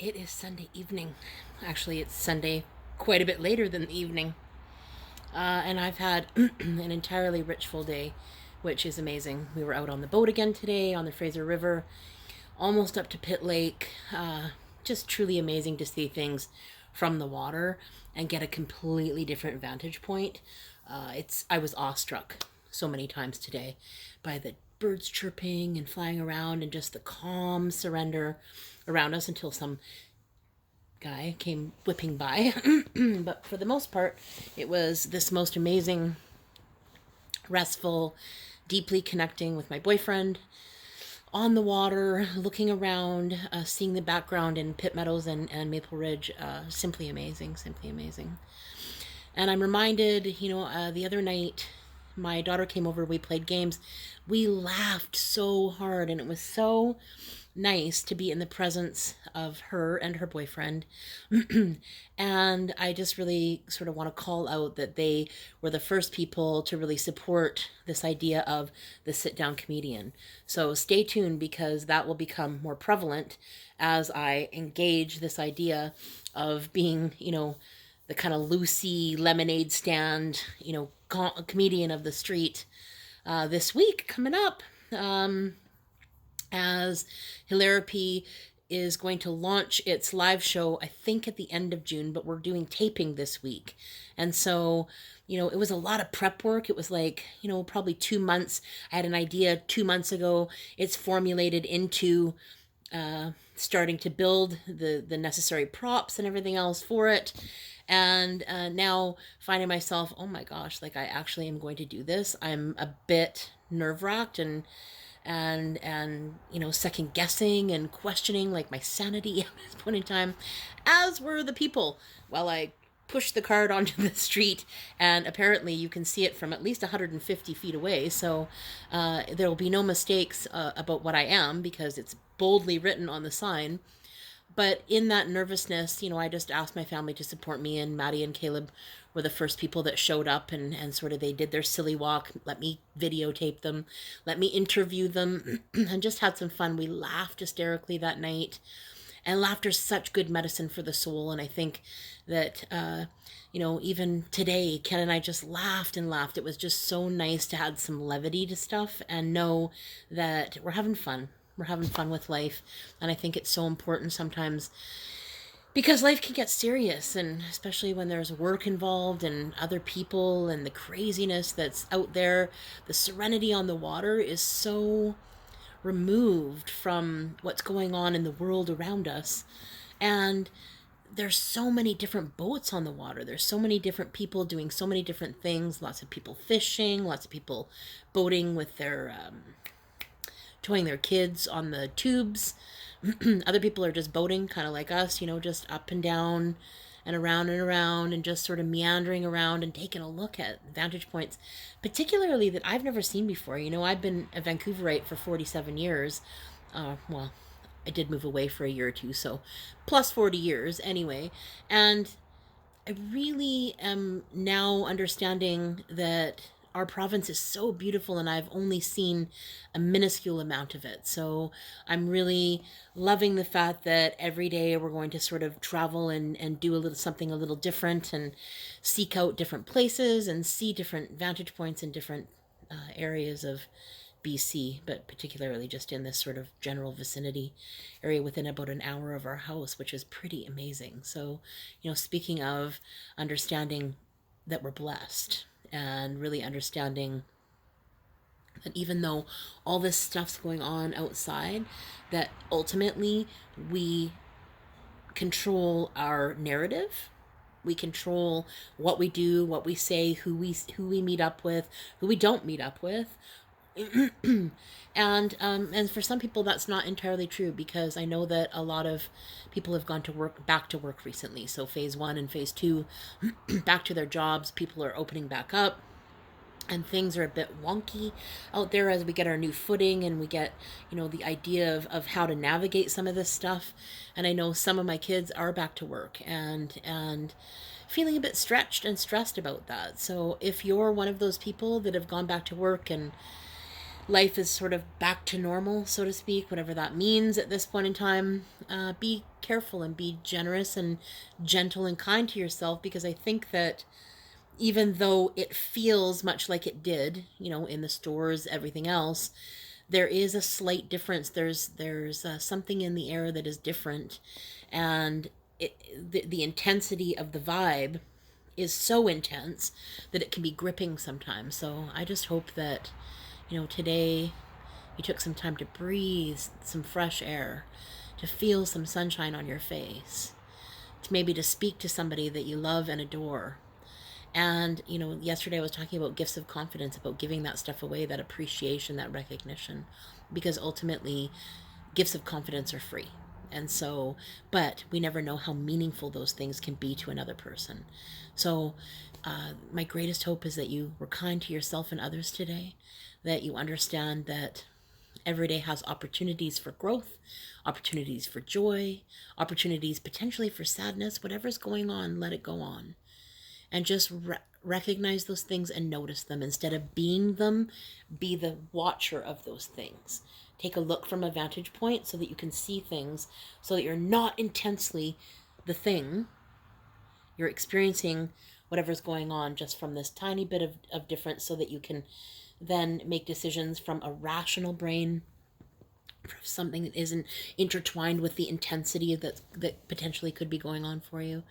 It is Sunday evening. Actually, it's Sunday quite a bit later than the evening. And I've had an entirely rich full day, which is amazing. We were out on the boat again today on the Fraser River, almost up to Pitt Lake. Just truly amazing to see things from the water and get a completely different vantage point. I was awestruck so many times today by the birds chirping and flying around and just the calm surrender around us until some guy came whipping by. But for the most part, it was this most amazing, restful, deeply connecting with my boyfriend on the water, looking around, seeing the background in Pitt Meadows and Maple Ridge. Simply amazing, simply amazing. And I'm reminded, the other night, my daughter came over, we played games. We laughed so hard, and it was so nice to be in the presence of her and her boyfriend. And I just really sort of want to call out that they were the first people to really support this idea of the sit down comedian. So stay tuned because that will become more prevalent as I engage this idea of being, the kind of loosey lemonade stand, comedian of the street this week coming up. As Hilarapy is going to launch its live show, I think at the end of June, but we're doing taping this week. And so, it was a lot of prep work. It was like, probably 2 months. I had an idea 2 months ago. It's formulated into starting to build the necessary props and everything else for it. And now finding myself, oh my gosh, like I actually am going to do this. I'm a bit nerve wracked and second guessing and questioning like my sanity at this point in time, as were the people while I pushed the cart onto the street. And apparently you can see it from at least 150 feet away, so there will be no mistakes about what I am because it's boldly written on the sign. But in that nervousness, I just asked my family to support me, and Maddie and Caleb were the first people that showed up and sort of they did their silly walk, let me videotape them, let me interview them, and just had some fun. We laughed hysterically that night, and laughter's such good medicine for the soul. And I think that, even today, Ken and I just laughed and laughed. It was just so nice to add some levity to stuff and know that we're having fun. We're having fun with life. And I think it's so important sometimes because life can get serious, and especially when there's work involved and other people and the craziness that's out there. The serenity on the water is so removed from what's going on in the world around us. And there's so many different boats on the water. There's so many different people doing so many different things. Lots of people fishing, lots of people boating with their towing their kids on the tubes. Other people are just boating, kind of like us, just up and down and around and just sort of meandering around and taking a look at vantage points, particularly that I've never seen before. I've been a Vancouverite for 47 years. Well, I did move away for a year or two, so plus 40 years anyway. And I really am now understanding that our province is so beautiful and I've only seen a minuscule amount of it. So I'm really loving the fact that every day we're going to sort of travel and do a little something a little different and seek out different places and see different vantage points in different areas of BC, but particularly just in this sort of general vicinity area within about an hour of our house, which is pretty amazing. So, speaking of understanding that we're blessed and really understanding that even though all this stuff's going on outside, that ultimately we control our narrative. We control what we do, what we say, who we meet up with, who we don't meet up with. And for some people that's not entirely true, because I know that a lot of people have gone to work back to work recently. So phase 1 and phase 2, back to their jobs. People are opening back up, and things are a bit wonky out there as we get our new footing and we get, the idea of how to navigate some of this stuff. And I know some of my kids are back to work and feeling a bit stretched and stressed about that. So if you're one of those people that have gone back to work and life is sort of back to normal, so to speak, whatever that means at this point in time. Be careful and be generous and gentle and kind to yourself, because I think that even though it feels much like it did, in the stores, everything else, there is a slight difference. There's something in the air that is different, and the intensity of the vibe is so intense that it can be gripping sometimes. So I just hope that, today you took some time to breathe some fresh air, to feel some sunshine on your face, to maybe to speak to somebody that you love and adore. And, yesterday I was talking about gifts of confidence, about giving that stuff away, that appreciation, that recognition, because ultimately gifts of confidence are free. And so, but we never know how meaningful those things can be to another person. So, my greatest hope is that you were kind to yourself and others today, that you understand that every day has opportunities for growth, opportunities for joy, opportunities potentially for sadness. Whatever's going on, let it go on. And just recognize those things and notice them. Instead of being them, be the watcher of those things. Take a look from a vantage point so that you can see things, so that you're not intensely the thing. You're experiencing whatever's going on just from this tiny bit of difference, so that you can then make decisions from a rational brain, something that isn't intertwined with the intensity that potentially could be going on for you.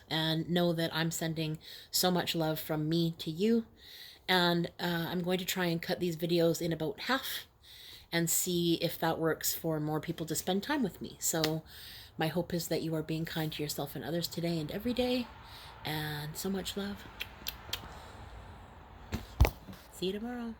And know that I'm sending so much love from me to you. And I'm going to try and cut these videos in about half and see if that works for more people to spend time with me. So my hope is that you are being kind to yourself and others today and every day. And so much love. See you tomorrow.